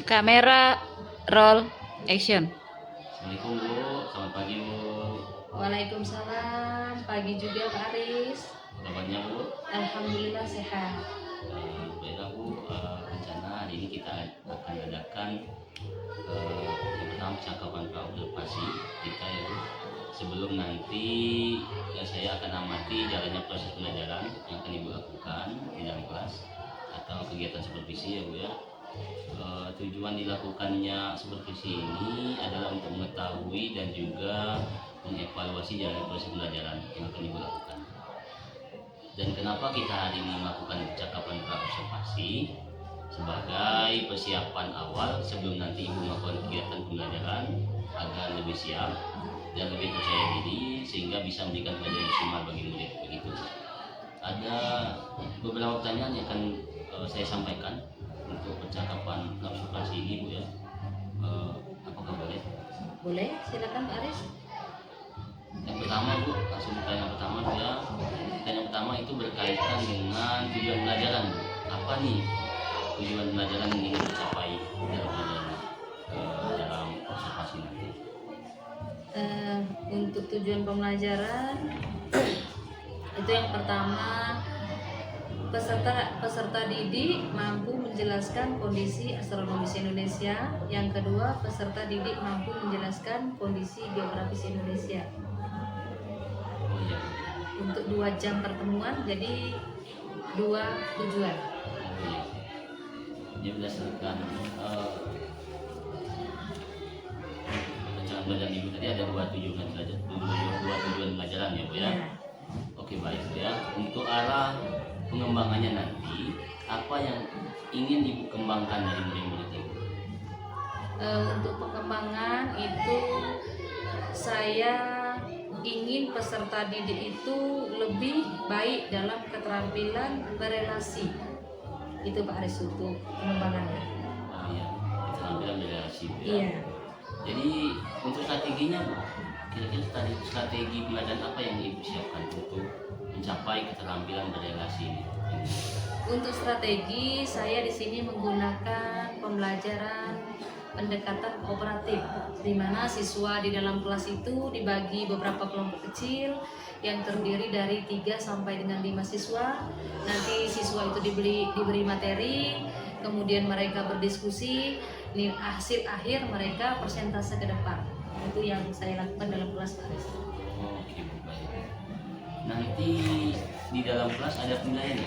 Kamera roll action. Assalamualaikum Bu, selamat pagi Bu. Waalaikumsalam, pagi juga Pak Aris. Kabarnya Bu? Alhamdulillah sehat. Baiklah Bu, rencana hari ini kita akan adakan yang pertama percakapan observasi kita ya Bu. Sebelum nanti saya akan amati jalannya proses pembelajaran yang akan Ibu lakukan di dalam kelas atau kegiatan supervisi ya Bu ya. Tujuan dilakukannya supervisi ini adalah untuk mengetahui dan juga mengevaluasi jalannya proses pembelajaran yang akan Ibu lakukan. Dan kenapa kita hari ini melakukan percakapan observasi sebagai persiapan awal sebelum nanti Ibu melakukan kegiatan pembelajaran agar lebih siap dan lebih percaya diri sehingga bisa memberikan pelajaran maksimal bagi murid. Begitu. Ada beberapa pertanyaan yang akan saya sampaikan untuk percakapan observasi ini Bu ya. Apakah boleh? Boleh, silakan Pak Aris. Yang pertama Bu, langsung pertanyaan pertama Bu ya. Pertanyaan pertama itu berkaitan dengan tujuan pelajaran Bu. Apa nih tujuan pelajaran yang ingin dicapai dalam pelajaran dalam observasi nanti? Untuk tujuan pembelajaran itu yang pertama, peserta didik mampu menjelaskan kondisi astronomis Indonesia. Yang kedua, peserta didik mampu menjelaskan kondisi geografis Indonesia. Oh iya. Untuk 2 jam pertemuan, jadi 2 tujuan. Oh iya. Ini berdasarkan rencana belajar Ibu tadi ada 2 tujuan belajar, 2 tujuan pelajaran ya Bu ya. Oke baik Bu ya. Untuk arah pengembangannya nanti, apa yang ingin Ibu kembangkan dari murid-murid Ibu? Untuk pengembangan itu saya ingin peserta didik itu lebih baik dalam keterampilan berelasi. Itu Pak Aris untuk pengembangannya. Oh iya, keterampilan berrelasi Bu ya. Iya. Jadi untuk strateginya Bu, kira-kira strategi pembelajaran apa yang Ibu siapkan untuk mencapai keterampilan berrelasi ini? Untuk strategi, saya di sini menggunakan pembelajaran pendekatan kooperatif, di mana siswa di dalam kelas itu dibagi beberapa kelompok kecil yang terdiri dari 3 sampai dengan 5 siswa. Nanti siswa itu diberi materi, kemudian mereka berdiskusi, hasil akhir mereka persentase ke depan. Itu yang saya lakukan dalam kelas Pak Aris. Oke Bu, baik. Nanti di dalam kelas ada penilaian ya?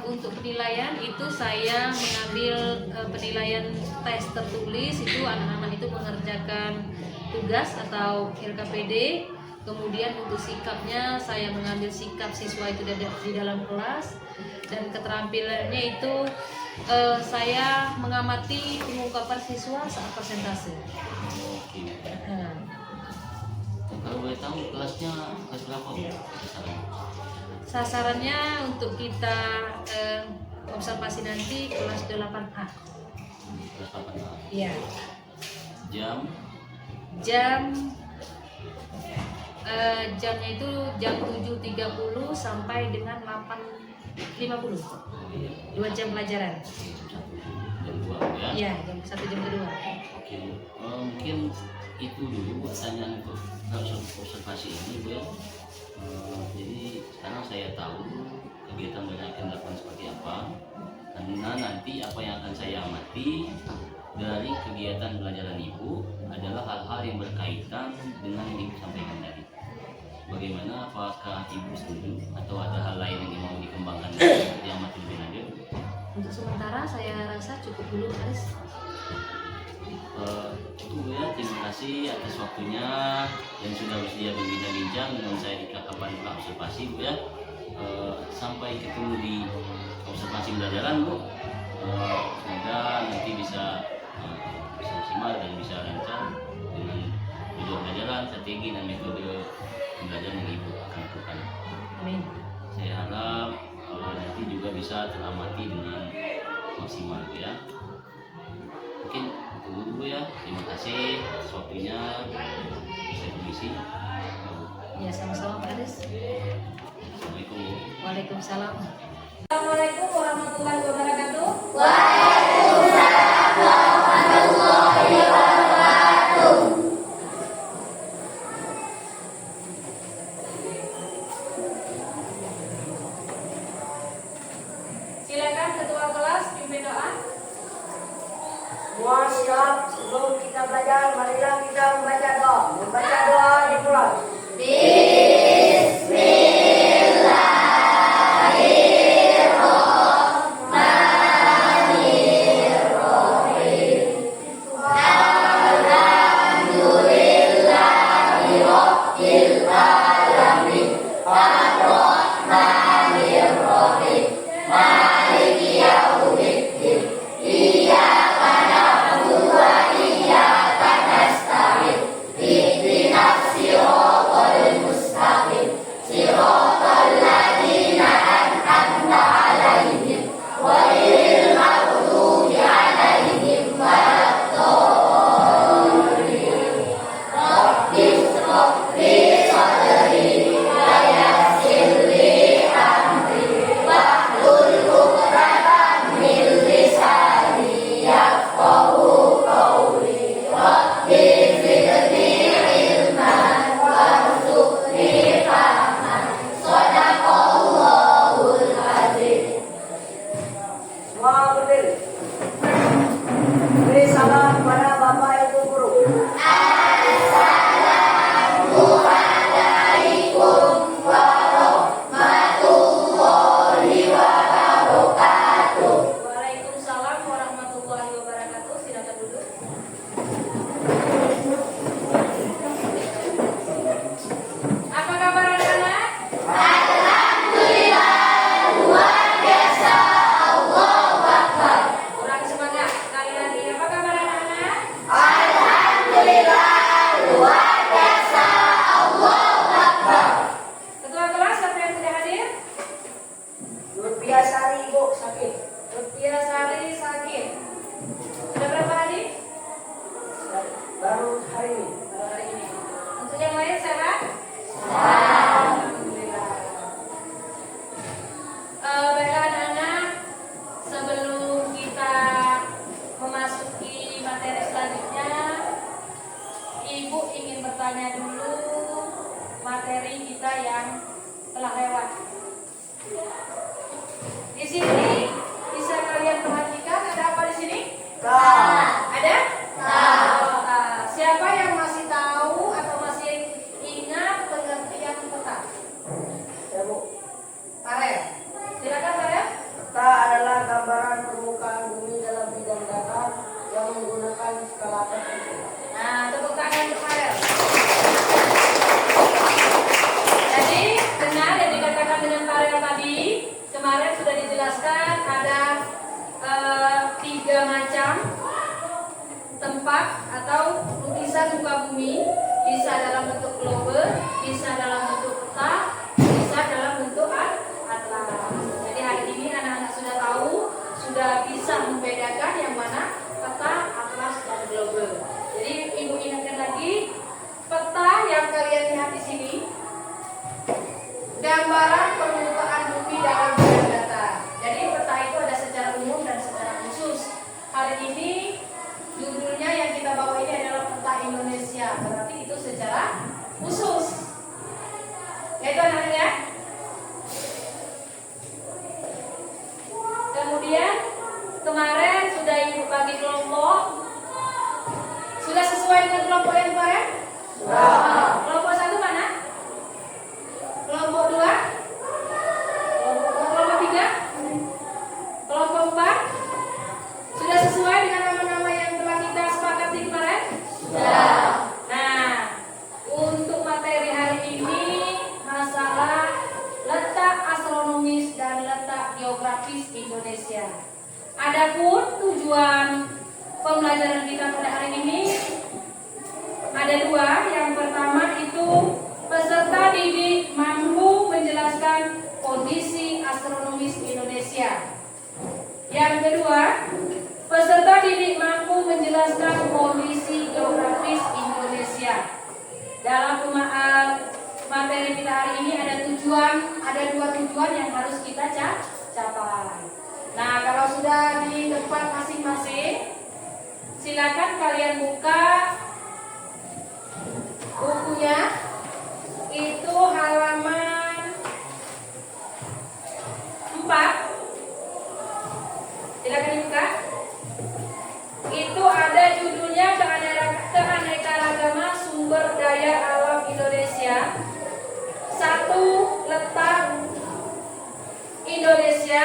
Untuk penilaian itu saya mengambil penilaian tes tertulis, itu anak-anak itu mengerjakan tugas atau LKPD. Kemudian untuk sikapnya saya mengambil sikap siswa itu di dalam kelas, dan keterampilannya itu saya mengamati pengungkapan siswa saat persentase. Oke Bu. Kalau boleh tahu kelasnya kelas berapa Bu? Sasarannya untuk kita observasi nanti kelas 8A. Kelas 8A. Iya. Jamnya itu jam 7.30 sampai dengan 8.50. 2 jam pelajaran. Jam 2 ya? Iya, jam 1 jam kedua. Oke Bu. Mungkin itu dulu buat pertanyaan untuk observasi ini Bu ya. Jadi sekarang saya tahu kegiatan banyak yang dilakukan seperti apa, karena nanti apa yang akan saya amati dari kegiatan pelajaran Ibu adalah hal-hal yang berkaitan dengan yang Ibu sampaikan tadi. Bagaimana, apakah Ibu setuju atau ada hal lain yang mau dikembangkan yang masih lebih lanjut? Untuk sementara saya rasa cukup dulu, Aris. Itu ya, terima kasih atas waktunya dan sudah bersedia berbincang-bincang dengan saya di Kakapan Observasi Bu ya. Sampai ketemu di observasi pembelajaran Bu. Semoga nanti bisa maksimal dan bisa lancar dengan tujuan pelajaran, strategi dan metode pembelajaran yang Ibu akan lakukan. Amin. Saya harap nanti juga bisa teramati dengan maksimal Bu ya. Mungkin itu dulu ya. Terima kasih atas waktunya. Saya permisi. Ya, sama-sama Pak Aris. Assalamualaikum. Waalaikumsalam. Assalamualaikum warahmatullahi wabarakatuh. Waalaikumsalam. baru hari ini. Untuk yang lain sehat? Alhamdulillah. Baiklah anak-anak, sebelum kita memasuki materi selanjutnya, Ibu ingin bertanya dulu materi kita yang telah lewat. Di sini bisa kalian perhatikan ada apa di sini? Ada? Siapa yang masih tahu atau masih ingat pengertian peta? Ya Bu, Farel, silakan Farel. peta adalah gambaran permukaan bumi dalam bidang datar yang menggunakan skala tertentu. Nah, tepuk tangan untuk Farel. Jadi, benar yang dikatakan dengan Farel tadi, kemarin sudah dijelaskan ada 3 macam tempat atau lukisan muka bumi, bisa dalam bentuk globe, bisa dalam bentuk peta, bisa dalam bentuk atlas. Jadi hari ini anak-anak sudah tahu, sudah bisa membedakan yang mana peta, atlas, dan globe. Jadi Ibu ingatkan lagi, peta yang kalian lihat di sini, gambaran permukaan bumi dalam bidang datar. Jadi peta itu ada secara umum dan secara khusus. Hari ini judulnya yang kita bawa ini adalah peta Indonesia, berarti itu secara khusus. Yaitu anak-anak. Kemudian kemarin sudah Ibu bagi kelompok. Sudah sesuai dengan kelompok yang kemarin? Sudah. Kelompok 1 mana? Kelompok 2? Kelompok 3? Kelompok 4? Sudah sesuai dengan nama-nama yang telah kita sepakati kemarin? Sudah. Nah, untuk materi hari ini masalah letak astronomis dan letak geografis Indonesia. Adapun tujuan pembelajaran kita pada hari ini ada 2. Yang pertama itu peserta didik mampu menjelaskan kondisi astronomis Indonesia. Yang kedua, peserta didik mampu menjelaskan kondisi geografis Indonesia. Dalam materi kita hari ini ada 2 tujuan yang harus kita capai. Nah, kalau sudah di tempat masing-masing, silakan kalian buka bukunya. Itu halaman 4. Silakan dibuka. Itu ada judulnya Keanekaragaman Sumber Daya Alam Indonesia. 1. Letak Indonesia.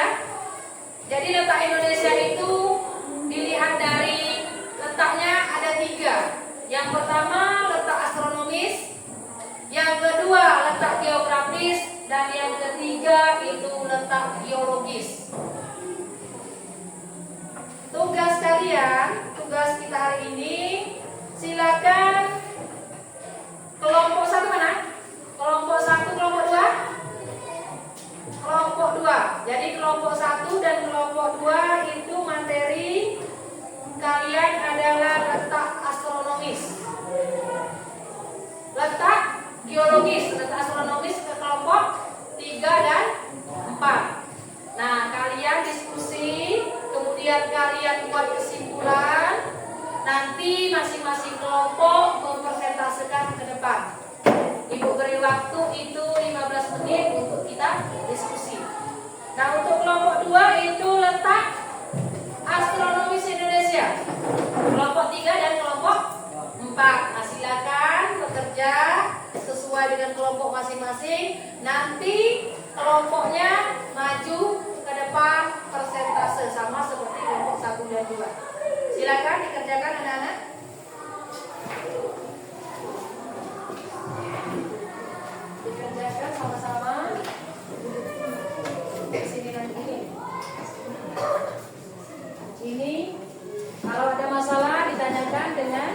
Jadi letak Indonesia itu dilihat dari letaknya ada 3. Yang pertama letak astronomis, yang kedua letak geografis, dan yang ketiga itu letak geologis. Tugas kalian, tugas kita hari ini, silakan kelompok 1 mana? Kelompok 1, kelompok 2? Kelompok 2. Jadi kelompok 1 dan kelompok 2 itu materi kalian adalah letak astronomis. Letak geologis, letak astronomis ke kelompok 3 dan 4. Nah, kalian diskusi, kemudian kalian buat kesimpulan. Nanti masing-masing kelompok mempresentasikan ke depan. Ibu beri waktu itu 15 menit untuk kita diskusi. Nah, untuk kelompok 2 itu letak astronomis Indonesia. Kelompok 3 dan kelompok 4. Nah, silakan bekerja sesuai dengan kelompok masing-masing. Nanti kelompoknya maju ke depan persentase sama seperti kelompok 1 dan 2. Silakan dikerjakan anak-anak. Dikerjakan sama-sama. Di sini nanti. Ini kalau ada masalah ditanyakan dengan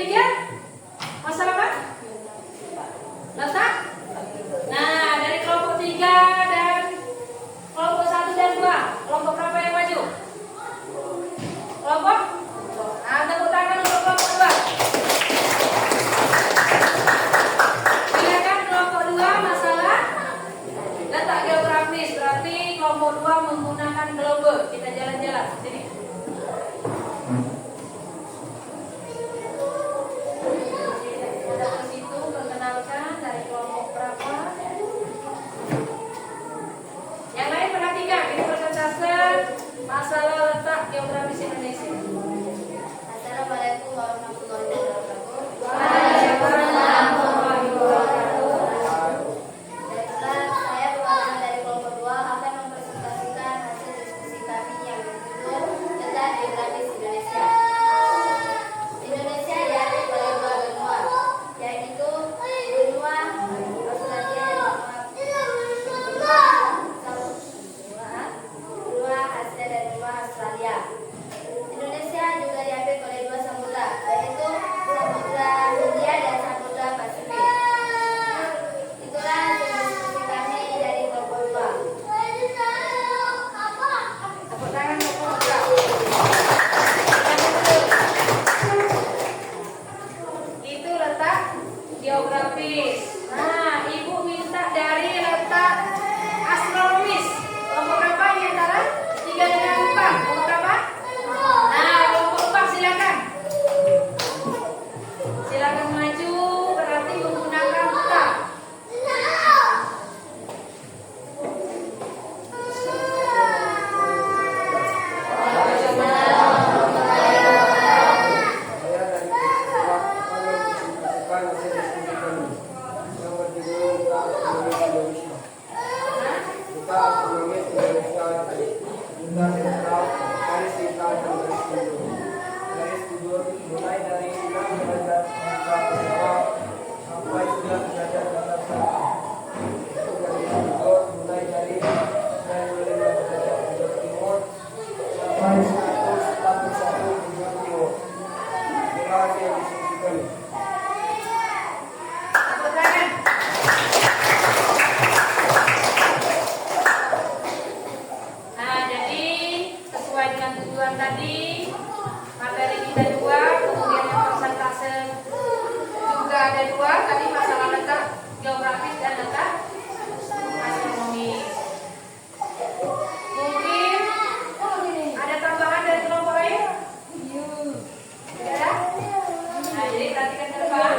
demikian? Masalah apa? Letak? Nah, dari kelompok 3 dan kelompok 1 dan 2, kelompok berapa yang maju? Kelompok? Nah, tepuk tangan untuk kelompok 2. Silakan kelompok 2 masalah letak geografis. Berarti kelompok 2 menggunakan globe. Kita jalan-jalan sini. Kita ke situ perkenalkan dari kelompok berapa. Yang lain perhatikan, ini persentase masalah letak geografis Indonesia. Assalamualaikum warahmatullahi wabarakatuh. Waalaikumsalam warahmatullahi wabarakatuh. Baiklah, saya perwakilan dari kelompok 2 akan mempresentasikan hasil diskusi kami yang berjudul tentang geografis Indonesia. Indonesia diatur oleh 2 benua, yaitu benua Australia dan benua Asia dan benua Australia. Indonesia juga diapit oleh 2 samudra, yaitu Samudra Hindia dan Samudra Pasifik. Itulah hasil diskusi kami dari kelompok 2. Tepuk tangan untuk kelompok 2. Yang betul. Itu letak geografis. Nah, Ibu minta dari letak astronomis. Kelompok berapa di antara 3 dengan 4? Kelompok berapa? Nah, kelompok 4 silakan. Silakan maju, berarti menggunakan peta. Saya dari kelompok akan mempresentasikan hasil diskusi kami yang berjudul Peta Astronomis Indonesia. Peta Astronomis Indonesia juga sentral garis lingkar dan garis mundur. Garis mundur mulai dari 6 derajat lingkar ke bawah sampai 11 derajat lingkar ke atas. Itu garis mundur mulai dari 95 derajat mundur timur sampai 141 mundur timur. Inilah hasil diskusi kami. Tepuk tangan. Nah, jadi sesuai dengan tujuan tadi, materi kita 2, kemudian yang persentase juga ada 2. Tadi masalah letak geografis dan letak astronomis. Mungkin ada tambahan dari kelompok lain? Tidak ada? Nah, jadi perhatikan ke depan.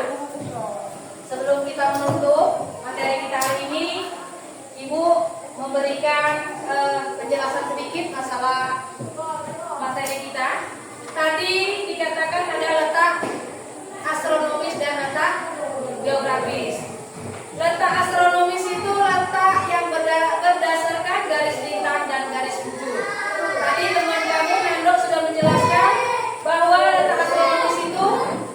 Sebelum kita menutup materi kita hari ini, Ibu memberikan penjelasan sedikit masalah materi kita. Tadi dikatakan ada letak astronomis dan letak geografis. Letak astronomis itu letak yang berdasarkan garis lintang dan garis bujur. Tadi teman kamu Hendro sudah menjelaskan bahwa letak astronomis itu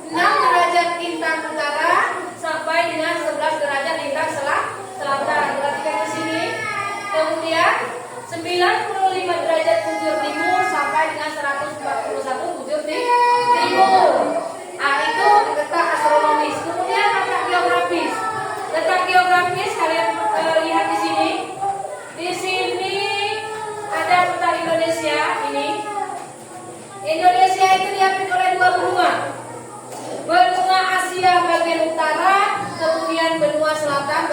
6 derajat lintang utara sampai dengan 11 derajat lintang selatan. Perhatikan di sini. Kemudian 95 derajat bujur timur sampai dengan 141 bujur timur. Nah, itu letak astronomis. Kemudian letak geografis. Letak geografis kalian lihat di sini. Di sini ada peta Indonesia ini. Indonesia itu diapit oleh 2 benua. Benua Asia bagian utara, kemudian benua selatan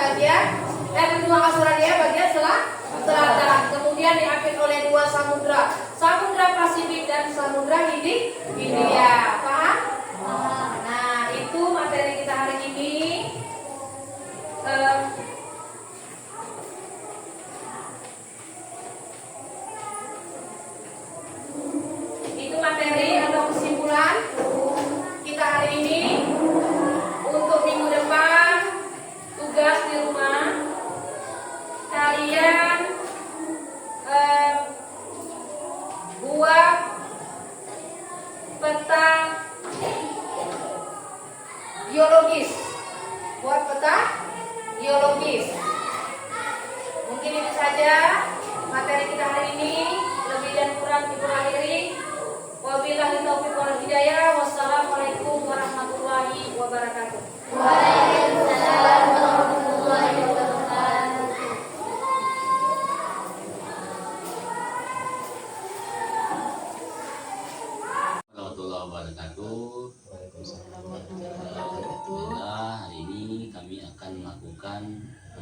benua Australia bagian selatan. Kemudian diapit oleh 2 samudra, Samudra Pasifik dan Samudra Hindia. Paham? Nah, itu materi kita hari ini. Itu materi atau kesimpulan kita hari ini. Untuk minggu depan, tugas di rumah kalian buat peta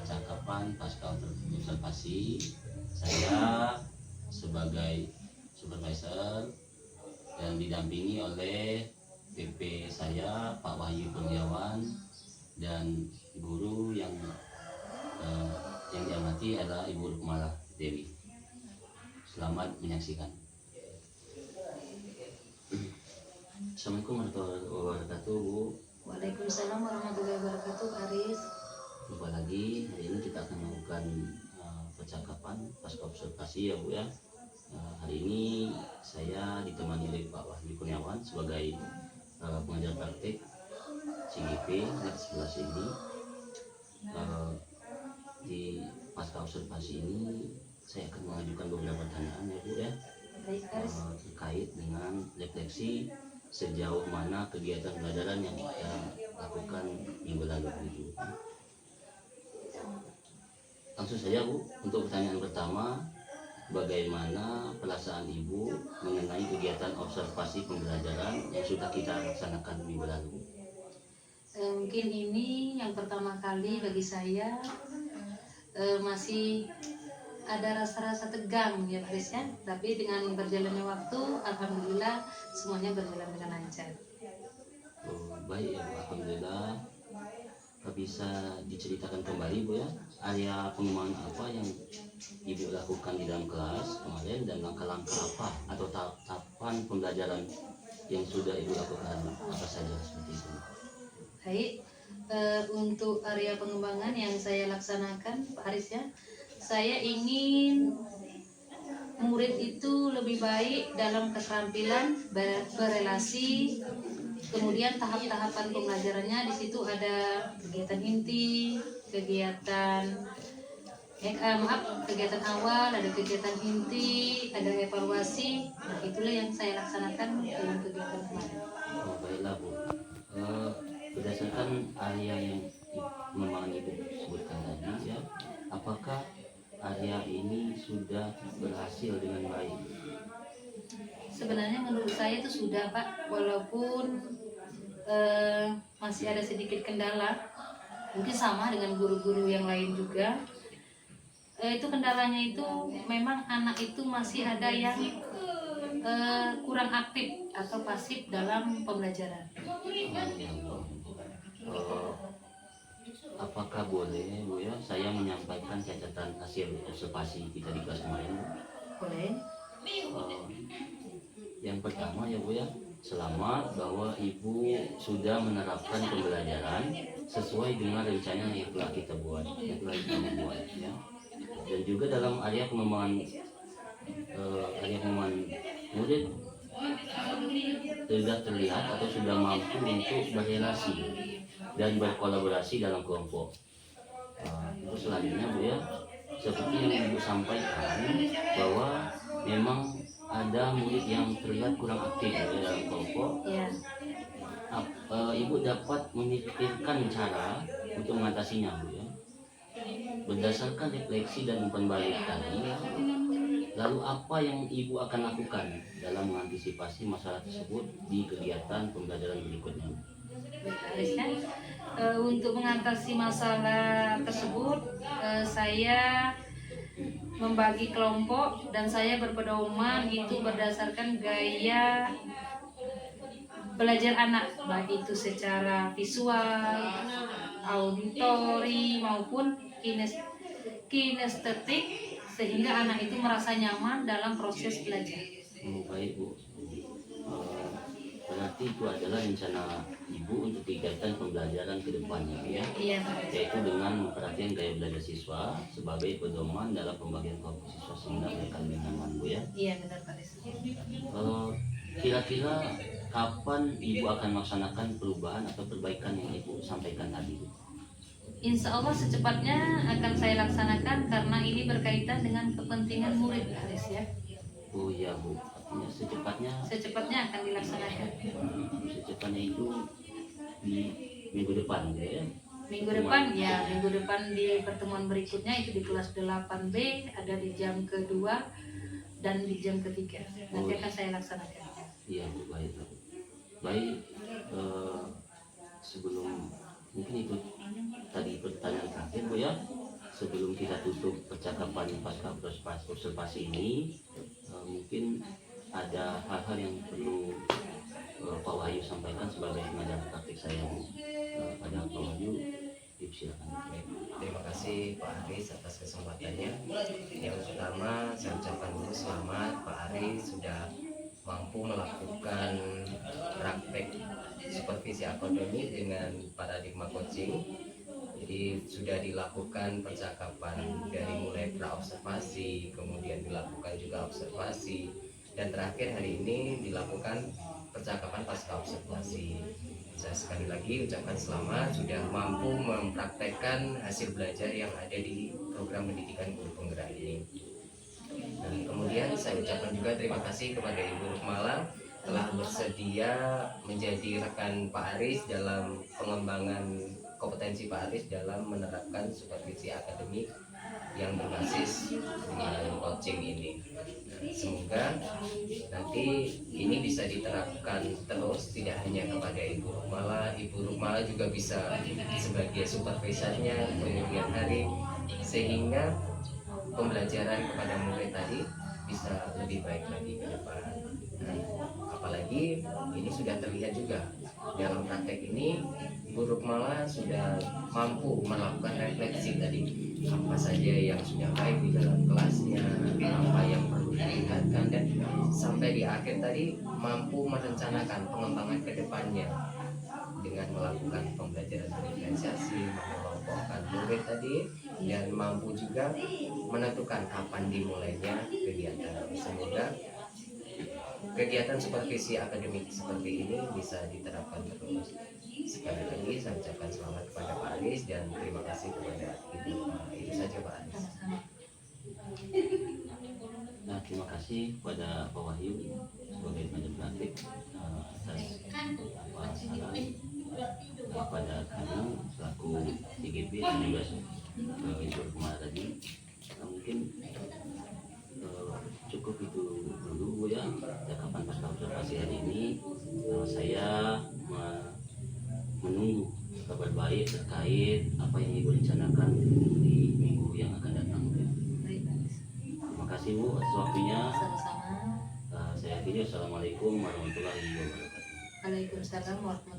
percakapan pasca observasi. Saya sebagai supervisor dan didampingi oleh PP saya Pak Wahyu Kurniawan dan guru yang diamati adalah Ibu Rukmalah Dewi. Selamat menyaksikan. Assalamualaikum warahmatullahi wabarakatuh, Bu. Waalaikumsalam warahmatullahi wabarakatuh, Pak Aris. Jumpa lagi. Hari ini kita akan melakukan percakapan pasca observasi ya, Bu ya. Hari ini saya ditemani oleh Pak Wahyu Kurniawan sebagai pengajar praktik CGP di sebelah sini. Di pasca observasi ini saya akan mengajukan beberapa pertanyaan ya, Bu ya. Baik, Aris. Terkait dengan refleksi sejauh mana kegiatan pembelajaran yang kita lakukan minggu lalu gitu. Langsung saja, Bu, untuk pertanyaan pertama, bagaimana perasaan Ibu mengenai kegiatan observasi pembelajaran yang sudah kita laksanakan minggu lalu? Mungkin ini yang pertama kali bagi saya, masih ada rasa-rasa tegang ya Pak Aris ya. Tapi dengan berjalannya waktu, alhamdulillah semuanya berjalan dengan lancar. Baik ya, Bu, alhamdulillah. Bisa diceritakan kembali, Bu ya, area pengembangan apa yang Ibu lakukan di dalam kelas kemarin dan langkah-langkah apa atau tahapan pembelajaran yang sudah Ibu lakukan apa saja seperti itu? Baik, untuk area pengembangan yang saya laksanakan Pak Aris ya, saya ingin murid itu lebih baik dalam keterampilan berrelasi. Kemudian tahap-tahapan pembelajarannya di situ ada kegiatan inti, kegiatan kegiatan awal, ada kegiatan inti, ada evaluasi. Nah, itulah yang saya laksanakan dalam kegiatan kemarin. Baiklah, Bu. Berdasarkan area yang pengembangan Ibu sebutkan tadi ya, apakah area ini sudah berhasil dengan baik? Sebenarnya menurut saya itu sudah, Pak, walaupun masih ada sedikit kendala, mungkin sama dengan guru-guru yang lain juga. Itu kendalanya itu memang anak itu masih ada yang kurang aktif atau pasif dalam pembelajaran. Apakah boleh, Bu ya, saya menyampaikan catatan hasil observasi kita di kelas kemarin? Boleh? Yang pertama ya, Bu ya, selamat bahwa Ibu sudah menerapkan pembelajaran sesuai dengan rencana yang telah kita buat, yang telah kita buat ya. Dan juga dalam area pengembangan murid sudah terlihat atau sudah mampu untuk berrelasi dan berkolaborasi dalam kelompok. Itu selanjutnya, Bu ya, seperti yang Ibu sampaikan bahwa memang ada murid yang terlihat kurang aktif ya, dalam kelompok. Ya. Ibu dapat memikirkan cara untuk mengatasinya, Bu ya. Berdasarkan refleksi dan umpan balik tadi, lalu apa yang Ibu akan lakukan dalam mengantisipasi masalah tersebut di kegiatan pembelajaran berikutnya? Baik, Aris kan? Untuk mengatasi masalah tersebut, saya membagi kelompok dan saya berpedoman itu berdasarkan gaya belajar anak, baik itu secara visual, auditori maupun kinestetik, sehingga anak itu merasa nyaman dalam proses belajar. Baik, Bu. Berarti itu adalah rencana Ibu untuk kegiatan pembelajaran ke depannya ya. Iya, Pak. Yaitu dengan memperhatikan gaya belajar siswa sebagai pedoman dalam pembagian kelompok siswa sehingga mereka lebih nyaman, Bu ya. Iya, benar, Pak. Kira-kira kapan Ibu akan melaksanakan perubahan atau perbaikan yang Ibu sampaikan tadi, Bu? Insya Allah secepatnya akan saya laksanakan karena ini berkaitan dengan kepentingan murid, Aris ya. Oh iya, Bu. Artinya Secepatnya akan dilaksanakan. Secepatnya itu di minggu depan, gitu ya? Minggu depan di pertemuan berikutnya itu di kelas 8B, ada di jam kedua dan di jam ketiga. Nanti akan saya laksanakan. Iya, Bu, baik. Baik, sebelum mungkin itu tadi pertanyaan terakhir, Bu ya. sebelum kita tutup percakapan pasca observasi ini, mungkin ada hal-hal yang perlu Pak Wahyu sampaikan sebagai madam praktik saya pada Pak Wahyu. Silakan. Terima kasih Pak Aris atas kesempatannya. Yang pertama saya ucapkan dulu selamat Pak Aris sudah mampu melakukan praktek supervisi akademik dengan paradigma coaching. Jadi sudah dilakukan percakapan dari mulai praobservasi, kemudian dilakukan juga observasi, dan terakhir hari ini dilakukan percakapan pasca observasi. Saya sekali lagi ucapkan selamat sudah mampu mempraktekkan hasil belajar yang ada di program pendidikan guru penggerak ini. Dan kemudian saya ucapkan juga terima kasih kepada Ibu Rukmala telah bersedia menjadi rekan Pak Aris dalam pengembangan kompetensi Pak Aris dalam menerapkan supervisi akademik yang berbasis dengan coaching ini. Semoga nanti ini bisa diterapkan terus, tidak hanya kepada Ibu Rukmala juga bisa sebagai supervisornya kemudian hari, sehingga pembelajaran kepada murid tadi bisa lebih baik lagi ke depan. Apalagi ini sudah terlihat juga dalam praktek ini Bu Rukmala sudah mampu melakukan refleksi tadi, apa saja yang sudah baik di dalam kelasnya, apa yang perlu ditingkatkan, dan sampai di akhir tadi mampu merencanakan pengembangan ke depannya dengan melakukan pembelajaran diferensiasi, mengelompokkan murid tadi, dan mampu juga menentukan kapan dimulainya kegiatan. Semoga kegiatan supervisi akademik seperti ini bisa diterapkan terus. Sekali lagi saya ucapkan selamat kepada Pak Aris dan terima kasih kepada Ibu. Itu saja Pak Aris. Nah, terima kasih kepada Pak Wahyu sebagai madam praktik atas saran pada kami selaku IGP dan juga Ibu Rukmala tadi. Mungkin cukup itu dulu Bu ya, percakapan pasca observasi hari ini. Saya menunggu kabar baik terkait apa yang Ibu rencanakan di minggu yang akan datang ya. Terima kasih Bu atas waktunya. Sama-sama. Saya akhiri. Assalamualaikum warahmatullahi wabarakatuh. Waalaikumsalam warahmatullahi wabarakatuh.